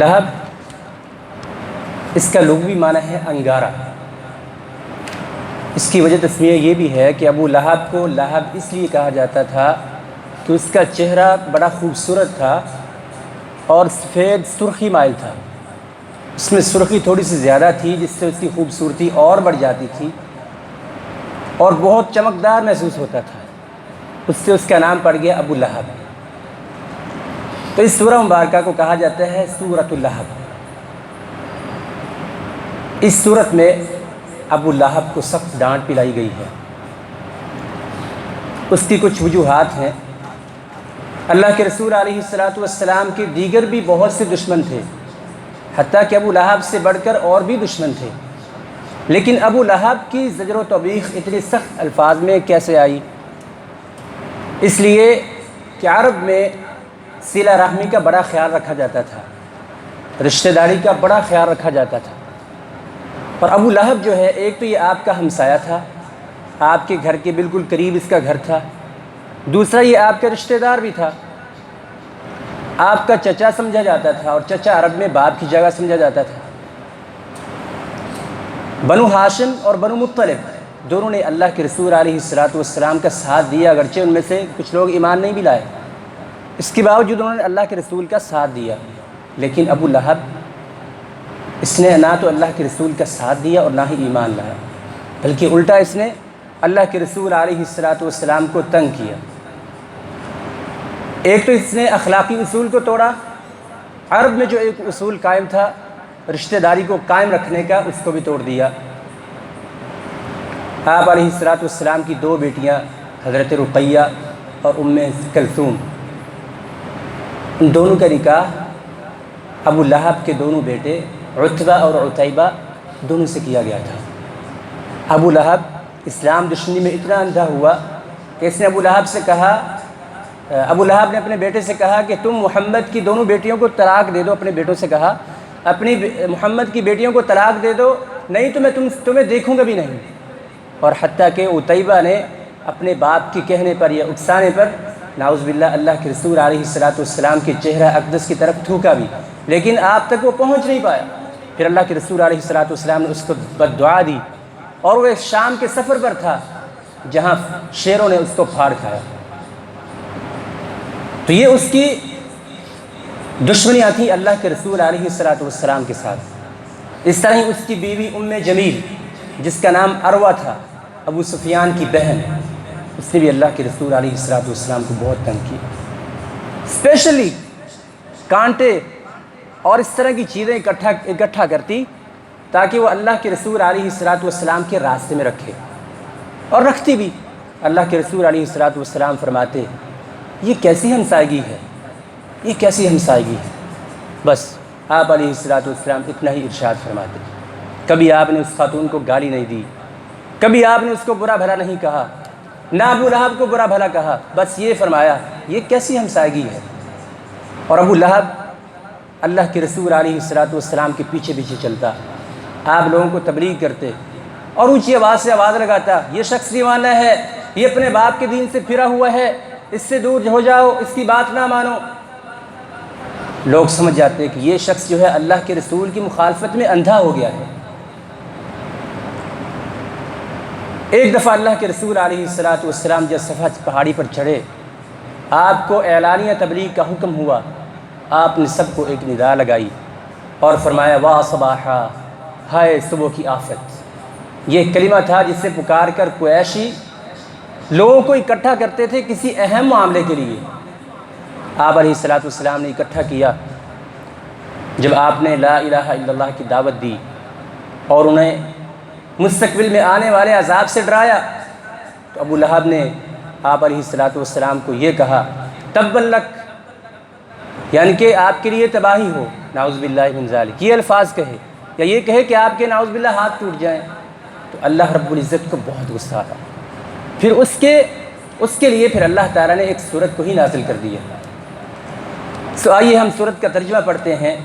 لہب اس کا لغوی معنی ہے انگارہ۔ اس کی وجہ تسمیہ یہ بھی ہے کہ ابو لہب کو لہب اس لیے کہا جاتا تھا کہ اس کا چہرہ بڑا خوبصورت تھا اور سفید سرخی مائل تھا، اس میں سرخی تھوڑی سی زیادہ تھی جس سے اس کی خوبصورتی اور بڑھ جاتی تھی اور بہت چمکدار محسوس ہوتا تھا، اس سے اس کا نام پڑ گیا ابو لہب۔ تو اس سورہ مبارکہ کو کہا جاتا ہے سورۃ اللہب۔ اس سورت میں ابو لہب کو سخت ڈانٹ پلائی گئی ہے۔ اس کی کچھ وجوہات ہیں۔ اللہ کے رسول علیہ السلام کے دیگر بھی بہت سے دشمن تھے، حتیٰ کہ ابو لہب سے بڑھ کر اور بھی دشمن تھے، لیکن ابو لہب کی زجر و توبیخ اتنی سخت الفاظ میں کیسے آئی؟ اس لیے کہ عرب میں صلہ رحمی کا بڑا خیال رکھا جاتا تھا، رشتہ داری کا بڑا خیال رکھا جاتا تھا، اور ابو لہب جو ہے ایک تو یہ آپ کا ہمسایہ تھا، آپ کے گھر کے بالکل قریب اس کا گھر تھا، دوسرا یہ آپ کا رشتہ دار بھی تھا، آپ کا چچا سمجھا جاتا تھا، اور چچا عرب میں باپ کی جگہ سمجھا جاتا تھا۔ بنو ہاشم اور بنو مطلب دونوں نے اللہ کے رسول علیہ السلام کا ساتھ دیا، اگرچہ ان میں سے کچھ لوگ ایمان نہیں بھی لائے، اس کے باوجود انہوں نے اللہ کے رسول کا ساتھ دیا۔ لیکن ابو لہب اس نے نہ تو اللہ کے رسول کا ساتھ دیا اور نہ ہی ایمان لایا، بلکہ الٹا اس نے اللہ کے رسول علیہ السلام کو تنگ کیا۔ ایک تو اس نے اخلاقی اصول کو توڑا، عرب میں جو ایک اصول قائم تھا رشتہ داری کو قائم رکھنے کا، اس کو بھی توڑ دیا۔ آپ علیہ السلام کی دو بیٹیاں حضرت رقیہ اور ام کلثوم، ان دونوں کا نکاح ابو لہب کے دونوں بیٹے عتبہ اور عتیبہ دونوں سے کیا گیا تھا۔ ابو لہب اسلام دشمنی میں اتنا اندھا ہوا کہ اس نے ابو لہب نے اپنے بیٹے سے کہا کہ تم محمد کی دونوں بیٹیوں کو طلاق دے دو، اپنے بیٹوں سے کہا اپنی محمد کی بیٹیوں کو طلاق دے دو، نہیں تو میں تمہیں دیکھوں گا بھی نہیں۔ اور حتیٰ کہ عتیبہ نے اپنے باپ کے کہنے پر یا اکسانے پر نعوذ باللہ اللہ کے رسول علیہ السلام کے چہرہ اقدس کی طرف تھوکا بھی، لیکن آپ تک وہ پہنچ نہیں پایا۔ پھر اللہ کے رسول علیہ السلام نے اس کو بد دعا دی، اور وہ ایک شام کے سفر پر تھا جہاں شیروں نے اس کو پھاڑ کھایا۔ تو یہ اس کی دشمنیاں تھیں اللہ کے رسول علیہ السلام کے ساتھ۔ اس طرح ہی اس کی بیوی ام جمیل جس کا نام عروہ تھا، ابو سفیان کی بہن، اس نے بھی اللہ کے رسول علیہ السلام کو بہت تنگ کیا، اسپیشلی کانٹے اور اس طرح کی چیزیں اکٹھا کرتی تاکہ وہ اللہ کے رسول علیہ السلام کے راستے میں رکھے، اور رکھتی بھی۔ اللہ کے رسول علیہ السلام فرماتے یہ کیسی ہمسائیگی ہے، یہ کیسی ہمسائیگی ہے؟ بس آپ علیہ السلام اتنا ہی ارشاد فرماتے، کبھی آپ نے اس خاتون کو گالی نہیں دی، کبھی آپ نے اس کو برا بھلا نہیں کہا، نہ ابو لہب کو برا بھلا کہا، بس یہ فرمایا یہ کیسی ہمسائیگی ہے۔ اور ابو لہب اللہ کے رسول علیہ السلام کے پیچھے پیچھے چلتا، آپ لوگوں کو تبلیغ کرتے اور اونچی آواز سے آواز لگاتا یہ شخص دیوانہ ہے، یہ اپنے باپ کے دین سے پھرا ہوا ہے، اس سے دور ہو جاؤ، اس کی بات نہ مانو۔ لوگ سمجھ جاتے کہ یہ شخص جو ہے اللہ کے رسول کی مخالفت میں اندھا ہو گیا ہے۔ ایک دفعہ اللہ کے رسول علیہ السلام جب صفا پہاڑی پر چڑھے، آپ کو اعلانیہ تبلیغ کا حکم ہوا، آپ نے سب کو ایک ندا لگائی اور فرمایا واہ صباحا، ہائے صبح کی آفت۔ یہ کلمہ تھا جس سے پکار کر قریشی لوگوں کو اکٹھا کرتے تھے کسی اہم معاملے کے لیے۔ آپ علیہ السلام نے اکٹھا کیا۔ جب آپ نے لا الہ الا اللہ کی دعوت دی اور انہیں مستقبل میں آنے والے عذاب سے ڈرایا، تو ابو لہب نے آپ علیہ السلام کو یہ کہا تبا لک، یعنی کہ آپ کے لیے تباہی ہو، نعوذ باللہ من ذالک، یہ الفاظ کہے، یا یہ کہے کہ آپ کے نعوذ باللہ ہاتھ ٹوٹ جائیں۔ تو اللہ رب العزت کو بہت غصہ آیا، پھر اس کے لیے پھر اللہ تعالیٰ نے ایک سورت کو ہی نازل کر دیا۔ آئیے ہم سورت کا ترجمہ پڑھتے ہیں،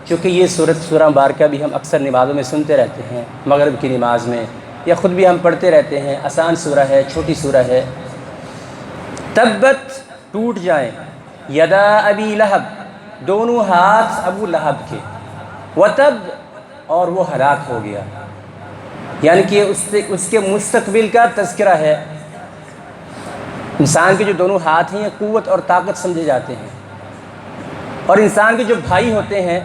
چونکہ یہ سورہ مبارکہ بھی ہم اکثر نمازوں میں سنتے رہتے ہیں، مغرب کی نماز میں، یا خود بھی ہم پڑھتے رہتے ہیں، آسان سورہ ہے، چھوٹی سورہ ہے۔ تبت ٹوٹ جائیں، یدا ابی لہب، دونوں ہاتھ ابو لہب کے، وتب اور وہ ہلاک ہو گیا، یعنی کہ اس کے مستقبل کا تذکرہ ہے۔ انسان کے جو دونوں ہاتھ ہیں یہ قوت اور طاقت سمجھے جاتے ہیں، اور انسان کے جو بھائی ہوتے ہیں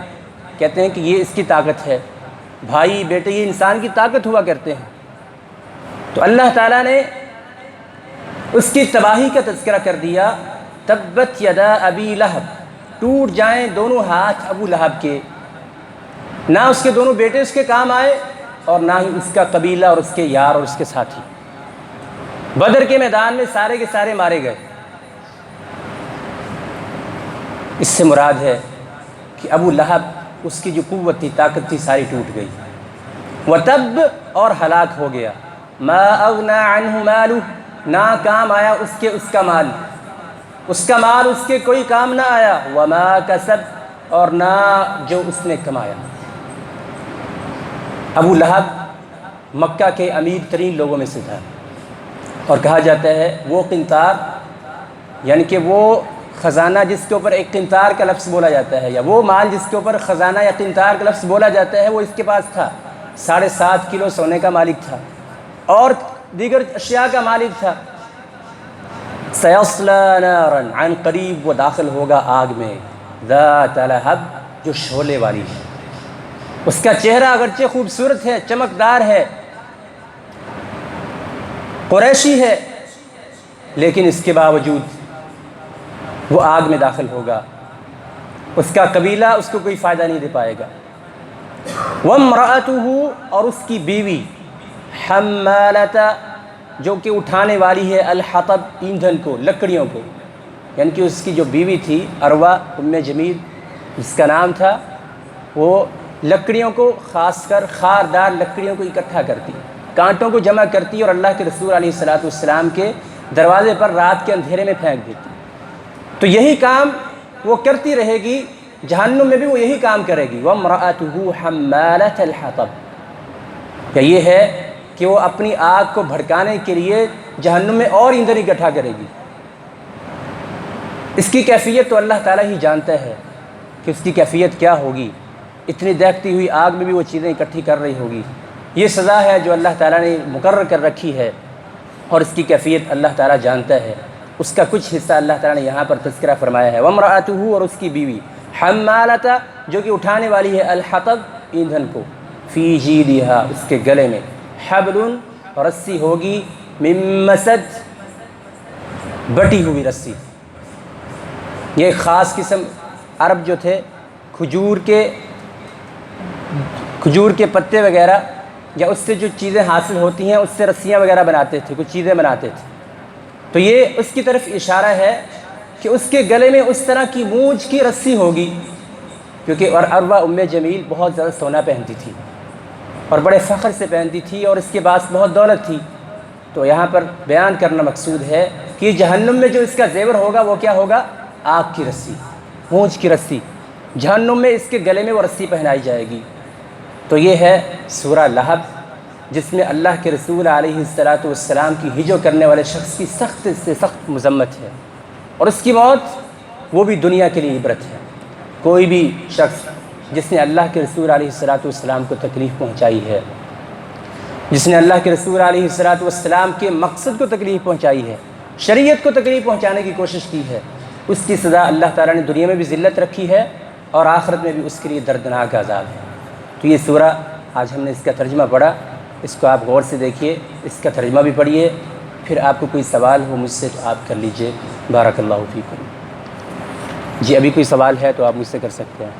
کہتے ہیں کہ یہ اس کی طاقت ہے، بھائی بیٹے یہ انسان کی طاقت ہوا کرتے ہیں۔ تو اللہ تعالیٰ نے اس کی تباہی کا تذکرہ کر دیا، تبت یدا ابی لہب، ٹوٹ جائیں دونوں ہاتھ ابو لہب کے، نہ اس کے دونوں بیٹے اس کے کام آئے اور نہ ہی اس کا قبیلہ اور اس کے یار اور اس کے ساتھی۔ بدر کے میدان میں سارے کے سارے مارے گئے۔ اس سے مراد ہے کہ ابو لہب اس کی جو قوت تھی طاقت تھی ساری ٹوٹ گئی۔ وتب اور ہلاک ہو گیا، ما اغنى عنہ مالہ، نہ کام آیا اس کا مال، اس کا مال اس کے کوئی کام نہ آیا، وما کسب، اور نہ جو اس نے کمایا۔ ابو لہب مکہ کے امیر ترین لوگوں میں سے تھا، اور کہا جاتا ہے وہ قنطار، یعنی کہ وہ خزانہ جس کے اوپر ایک قنطار کا لفظ بولا جاتا ہے، یا وہ مال جس کے اوپر خزانہ یا قنطار کا لفظ بولا جاتا ہے، وہ اس کے پاس تھا۔ 7.5 کلو سونے کا مالک تھا اور دیگر اشیاء کا مالک تھا۔ سیصلی نارا، عن قریب وہ داخل ہوگا آگ میں، ذات لہب، جو شعلے والی ہے۔ اس کا چہرہ اگرچہ خوبصورت ہے، چمکدار ہے، قریشی ہے، لیکن اس کے باوجود وہ آگ میں داخل ہوگا، اس کا قبیلہ اس کو کوئی فائدہ نہیں دے پائے گا۔ وامرأتہ، اور اس کی بیوی، حمالۃ، جو کہ اٹھانے والی ہے، الحطب، ایندھن کو، لکڑیوں کو، یعنی کہ اس کی جو بیوی تھی عروہ ام جمیل جس کا نام تھا، وہ لکڑیوں کو، خاص کر خاردار لکڑیوں کو اکٹھا کرتی، کانٹوں کو جمع کرتی اور اللہ کے رسول علیہ السلام کے دروازے پر رات کے اندھیرے میں پھینک دیتی۔ تو یہی کام وہ کرتی رہے گی، جہنم میں بھی وہ یہی کام کرے گی۔ وامرأتہ حمالۃ الحطب، یا یہ ہے کہ وہ اپنی آگ کو بھڑکانے کے لیے جہنم میں اور ایندھن اکٹھا کرے گی۔ اس کی کیفیت تو اللہ تعالیٰ ہی جانتا ہے کہ اس کی کیفیت کیا ہوگی، اتنی دہتی ہوئی آگ میں بھی وہ چیزیں اکٹھی کر رہی ہوگی۔ یہ سزا ہے جو اللہ تعالیٰ نے مقرر کر رکھی ہے، اور اس کی کیفیت اللہ تعالیٰ جانتا ہے۔ اس کا کچھ حصہ اللہ تعالیٰ نے یہاں پر تذکرہ فرمایا ہے۔ وامرأتہ، اور اس کی بیوی، حمالۃ، جو کہ اٹھانے والی ہے، الحطب، ایندھن کو، فی جیدہا، اس کے گلے میں، حبل، رسی ہوگی، من مسد، بٹی ہوئی رسی۔ یہ ایک خاص قسم، عرب جو تھے کھجور کے پتے وغیرہ یا اس سے جو چیزیں حاصل ہوتی ہیں اس سے رسیاں وغیرہ بناتے تھے، کچھ چیزیں بناتے تھے۔ تو یہ اس کی طرف اشارہ ہے کہ اس کے گلے میں اس طرح کی مونج کی رسی ہوگی، کیونکہ عروہ ام جمیل بہت زیادہ سونا پہنتی تھی اور بڑے فخر سے پہنتی تھی، اور اس کے پاس بہت دولت تھی۔ تو یہاں پر بیان کرنا مقصود ہے کہ جہنم میں جو اس کا زیور ہوگا وہ کیا ہوگا؟ آگ کی رسی، مونج کی رسی، جہنم میں اس کے گلے میں وہ رسی پہنائی جائے گی۔ تو یہ ہے سورہ لہب، جس میں اللہ کے رسول علیہ السلام کی ہجو کرنے والے شخص کی سخت سے سخت مذمت ہے، اور اس کی موت وہ بھی دنیا کے لیے عبرت ہے۔ کوئی بھی شخص جس نے اللہ کے رسول علیہ السلام کو تکلیف پہنچائی ہے، جس نے اللہ کے رسول علیہ السلام کے مقصد کو تکلیف پہنچائی ہے، شریعت کو تکلیف پہنچانے کی کوشش کی ہے، اس کی سزا اللہ تعالیٰ نے دنیا میں بھی ذلت رکھی ہے اور آخرت میں بھی اس کے لیے دردناک عذاب ہے۔ تو یہ سورہ آج ہم نے اس کا ترجمہ پڑھا، اس کو آپ غور سے دیکھیے، اس کا ترجمہ بھی پڑھیے، پھر آپ کو کوئی سوال ہو مجھ سے تو آپ کر لیجئے۔ بارک اللہ فیکم۔ جی ابھی کوئی سوال ہے تو آپ مجھ سے کر سکتے ہیں۔